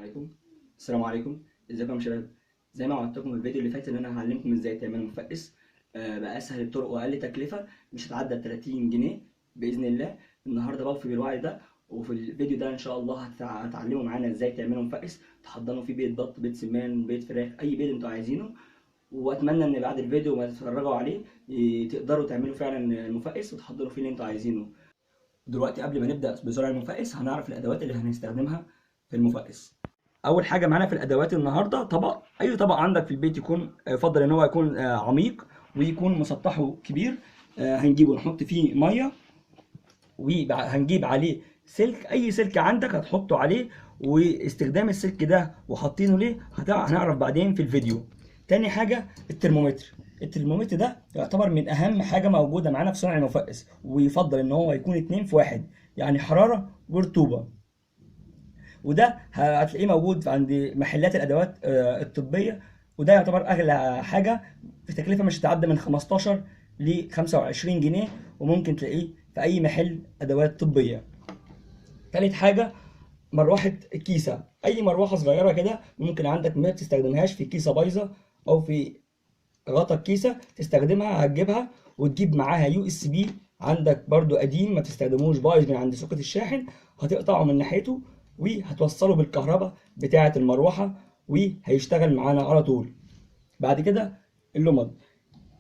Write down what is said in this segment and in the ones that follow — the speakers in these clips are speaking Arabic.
عليكم. السلام عليكم. ازيكم يا شباب؟ زي ما وعدتكم في الفيديو اللي فات ان انا هعلمكم ازاي تعملوا مفقس باسهل الطرق واقل تكلفه، مش هتعدى 30 جنيه باذن الله. النهارده بوفي بالوعي ده، وفي الفيديو ده ان شاء الله هتعلموا معانا ازاي تعملوا مفقس تحضروا فيه بيض بط، بيض سمان، بيض فراخ، اي بيض انتوا عايزينه. واتمنى ان بعد الفيديو ما تتفرجوا عليه تقدروا تعملوا فعلا المفقس وتحضروا فيه اللي انتوا عايزينه. دلوقتي قبل ما نبدا بزرع المفقس هنعرف الادوات اللي هنستخدمها في المفقس. اول حاجه معانا في الادوات النهارده طبق، اي طبق عندك في البيت يكون يفضل ان هو يكون عميق ويكون مسطحه كبير. هنجيبه نحط فيه ميه، وهنجيب عليه سلك، اي سلك عندك هتحطه عليه. واستخدام السلك ده وحاطينه ليه هنعرف بعدين في الفيديو. تاني حاجه الترمومتر. الترمومتر ده يعتبر من اهم حاجه موجوده معانا في صنع المفقس، ويفضل ان هو يكون 2 في 1، يعني حراره ورطوبه. وده هتلاقيه موجود عند محلات الادوات الطبيه، وده يعتبر اغلى حاجه في تكلفه مش هتعدى من 15 ل 25 جنيه، وممكن تلاقيه في اي محل ادوات طبيه. تالت حاجه مروحه كيسه، اي مروحه صغيره كده ممكن عندك ما بتستخدمهاش في كيسه بايظه او في غطا الكيسه تستخدمها، هتجيبها وتجيب معاها يو اس بي عندك برضو قديم ما تستخدموش بايظ من عند سوكت الشاحن، هتقطعه من ناحيته وهتوصله بالكهرباء بتاعه المروحه وهيشتغل معانا على طول. بعد كده اللمض،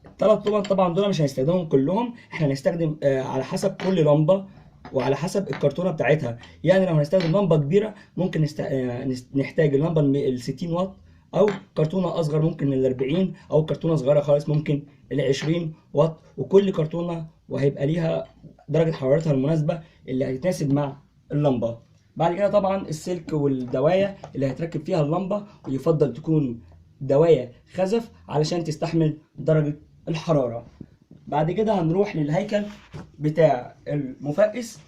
الثلاث لمض طبعا دول مش هنستخدمهم كلهم، احنا هنستخدم على حسب كل لمبه وعلى حسب الكرتونه بتاعتها. يعني لو هنستخدم لمبه كبيره ممكن نحتاج اللمبه ال 60 واط، او كرتونه اصغر ممكن ال 40، او كرتونه صغيره خالص ممكن ال 20 واط. وكل كرتونه وهيبقى ليها درجه حرارتها المناسبه اللي هتتناسب مع اللمبه. بعد كده طبعا السلك والدوايه اللي هيتركب فيها اللمبه، ويفضل تكون دوايه خزف علشان تستحمل درجه الحراره. بعد كده هنروح للهيكل بتاع المفقس.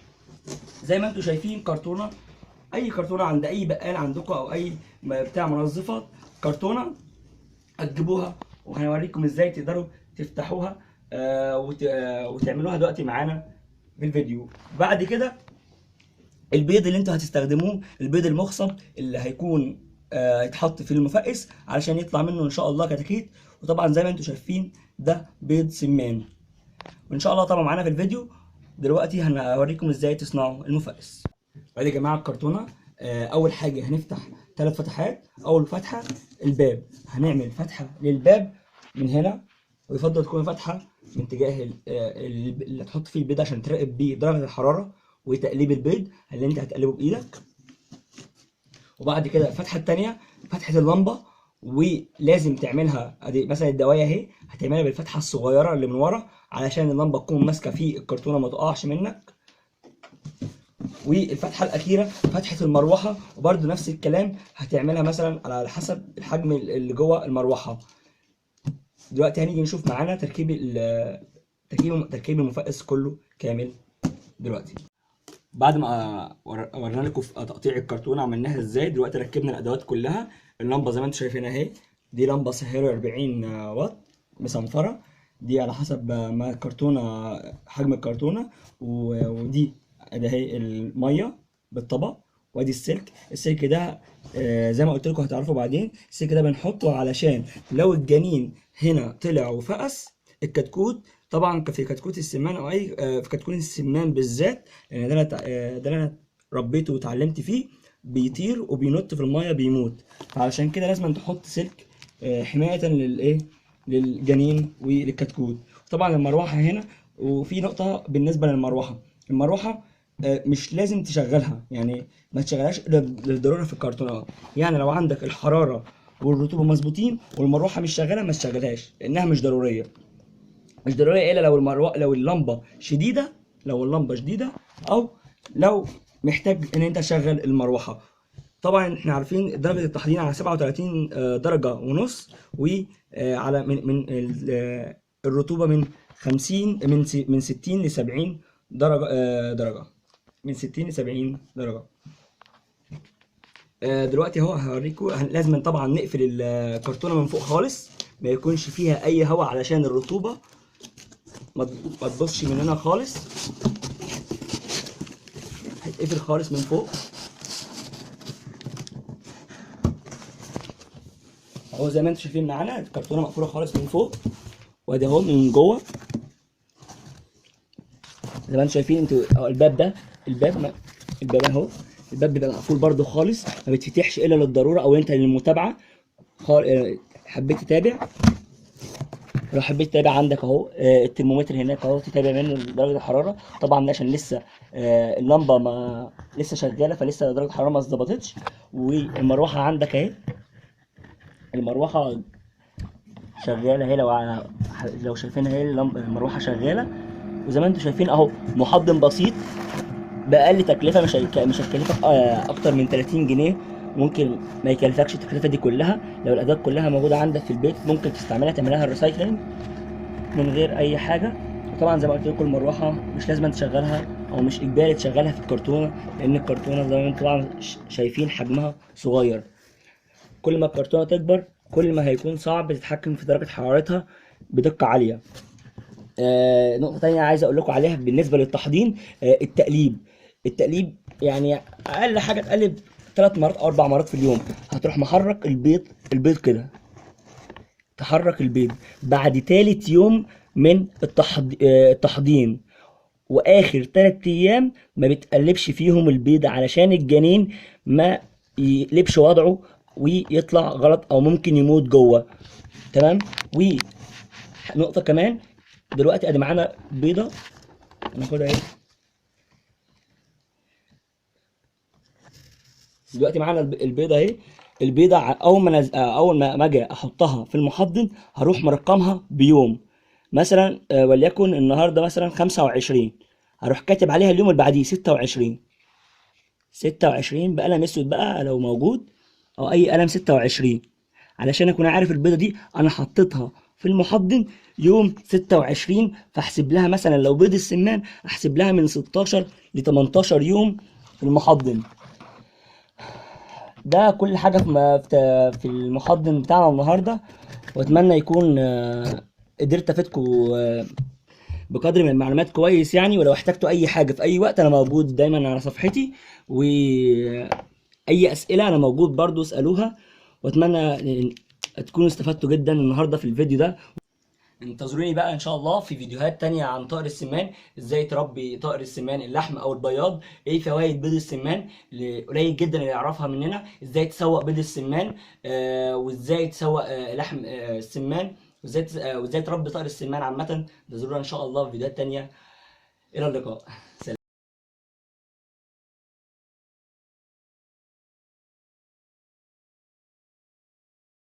زي ما انتم شايفين كرتونه، اي كرتونه عند اي بقال عندكم او اي بتاع منظفات، كرتونه هتجيبوها وهنوريكم ازاي تقدروا تفتحوها وتعملوها دلوقتي معانا في الفيديو. بعد كده البيض اللي انتوا هتستخدموه، البيض المخصب اللي هيكون يتحط في المفقس علشان يطلع منه ان شاء الله كتاكيت. وطبعا زي ما انتم شايفين ده بيض سمان، وان شاء الله طبعا معانا في الفيديو دلوقتي هنوريكم ازاي تصنعوا المفقس. ادي يا جماعه الكرتونه. اول حاجه هنفتح 3 فتحات. اول فتحه الباب، هنعمل فتحه للباب من هنا، ويفضل تكون فتحه من اتجاه اللي هتحط فيه البيض عشان تراقب بيه درجه الحراره وتقليب البيض اللي انت هتقلبه بايدك. وبعد كده الفتحه الثانيه فتحه اللمبه، ولازم تعملها ادي مثلا الدوايه اهي هتعملها بالفتحه الصغيره اللي من ورا علشان اللمبه تكون ماسكه في الكرتونه ما تقعش منك. والفتحه الاخيره فتحه المروحه، وبرده نفس الكلام هتعملها مثلا على حسب الحجم اللي جوه المروحه. دلوقتي هنيجي نشوف معانا تركيب المفقس كله كامل. دلوقتي بعد ما ورينا لكم في تقطيع الكرتونه عملناها ازاي، دلوقتي ركبنا الادوات كلها. اللمبه زي ما انتم شايفين اهي، دي لمبه سهيرو 40 واط مصنفره، دي على حسب ما الكرتونه حجم الكرتونه. ودي ادي اهي الميه بالطبق، وادي السلك ده زي ما قلت لكم هتعرفوا بعدين. السلك ده بنحطه علشان لو الجنين هنا طلع وفقس الكتكوت، طبعا في كتكوت السمان او اي في كتكوت السمان بالذات، لان ده اللي انا ربيته واتعلمت فيه، بيطير وبينط في الميه بيموت. فعلشان كده لازم تحط سلك حمايه للجنين وللكتكوت. طبعا المروحه هنا، وفي نقطه بالنسبه للمروحه، المروحه مش لازم تشغلها، يعني ما تشغلهاش للضروره في الكرتونات. يعني لو عندك الحراره والرطوبه مظبوطين والمروحه مش شغاله ما تشغلهاش لانها مش ضروريه. مش ضروريه الا لو اللمبه شديده، او لو محتاج ان انت تشغل المروحه. طبعا احنا عارفين درجه التحضير على 37 درجه ونص، وعلى من الرطوبه من 50 من 60 ل 70 درجه من 60 ل 70 درجه. دلوقتي اهو هوريكم لازم طبعا نقفل الكرتونه من فوق خالص، ما يكونش فيها اي هواء علشان الرطوبه ما تبصش مننا خالص. هتقفل خالص من فوق. اهو زي ما انتم شايفين معانا الكرتونه مقفوله خالص من فوق، وادي اهو من جوه زي ما انتم شايفين. انتوا اهو الباب ده، الباب اهو، الباب بيبقى مقفول برده خالص، ما بيتفتحش الا للضروره او انت للمتابعه. حبيت تتابع، لو حبيت تتابع عندك اهو الترمومتر هناك اهو، تتابع منه درجه الحراره. طبعا ده عشان لسه اللمبه ما لسه شغاله، فلسه درجه الحراره ما اتظبطتش. والمروحه عندك اهي، المروحه شغاله اهي، لو شايفينها اهي المروحه شغاله. وزي ما انتم شايفين اهو محضن بسيط باقل تكلفه، مش هتكلفك اكتر من 30 جنيه. ممكن ما يكلفكش التكلفه دي كلها لو الادوات كلها موجوده عندك في البيت، ممكن تستعملها تعملها ريسايكلينج من غير اي حاجه. وطبعا زي ما قلت لكم المروحه مش لازم تشغلها او مش اجباري تشغلها في الكرتونه، لان الكرتونه زي ما انتم طبعا شايفين حجمها صغير. كل ما الكرتونه تكبر كل ما هيكون صعب تتحكم في درجه حرارتها بدقه عاليه. نقطة تانية عايز أقول لكم عليها بالنسبة للتحضير، التقليب يعني أقل حاجة تقلب 3 مرات أو 4 مرات في اليوم. هتروح محرك البيض كده، تحرك البيض بعد تالت يوم من التحضير، وآخر 3 أيام ما بتقلبش فيهم البيض علشان الجنين ما يقلبش وضعه ويطلع غلط أو ممكن يموت جوه. تمام. ونقطة كمان، دلوقتي ادي معانا بيضه، هناخدها اهي. دلوقتي معانا البيضه اهي. البيضه اول ما اجي احطها في المحضن هروح مرقمها بيوم، مثلا وليكن النهارده مثلا 25، هروح كاتب عليها اليوم اللي بعديه 26 بقلم اسود بقى لو موجود، او اي قلم 26، علشان اكون عارف البيضه دي انا حطيتها في المحضن يوم 26. فاحسب لها مثلا لو بيض السمان احسب لها من 16 ل 18 يوم في المحضن. ده كل حاجه في المحضن بتاعنا النهارده، واتمنى يكون قدرت افيدكم بقدر من المعلومات كويس يعني. ولو احتجتوا اي حاجه في اي وقت انا موجود دايما على صفحتي، واي اسئله انا موجود برضو اسالوها. واتمنى تكونوا استفدتوا جدا النهارده في الفيديو ده. انتظروني بقى ان شاء الله في فيديوهات تانية عن طائر السمان، ازاي تربي طائر السمان اللحم او البياض، ايه فوائد بيض السمان اللي قليل جدا اللي يعرفها مننا، ازاي تسوق بيض السمان، وازاي تسوق لحم السمان، وازاي تربي طائر السمان عامة. انتظرونا ان شاء الله في فيديوهات تانية. الى اللقاء. سلام.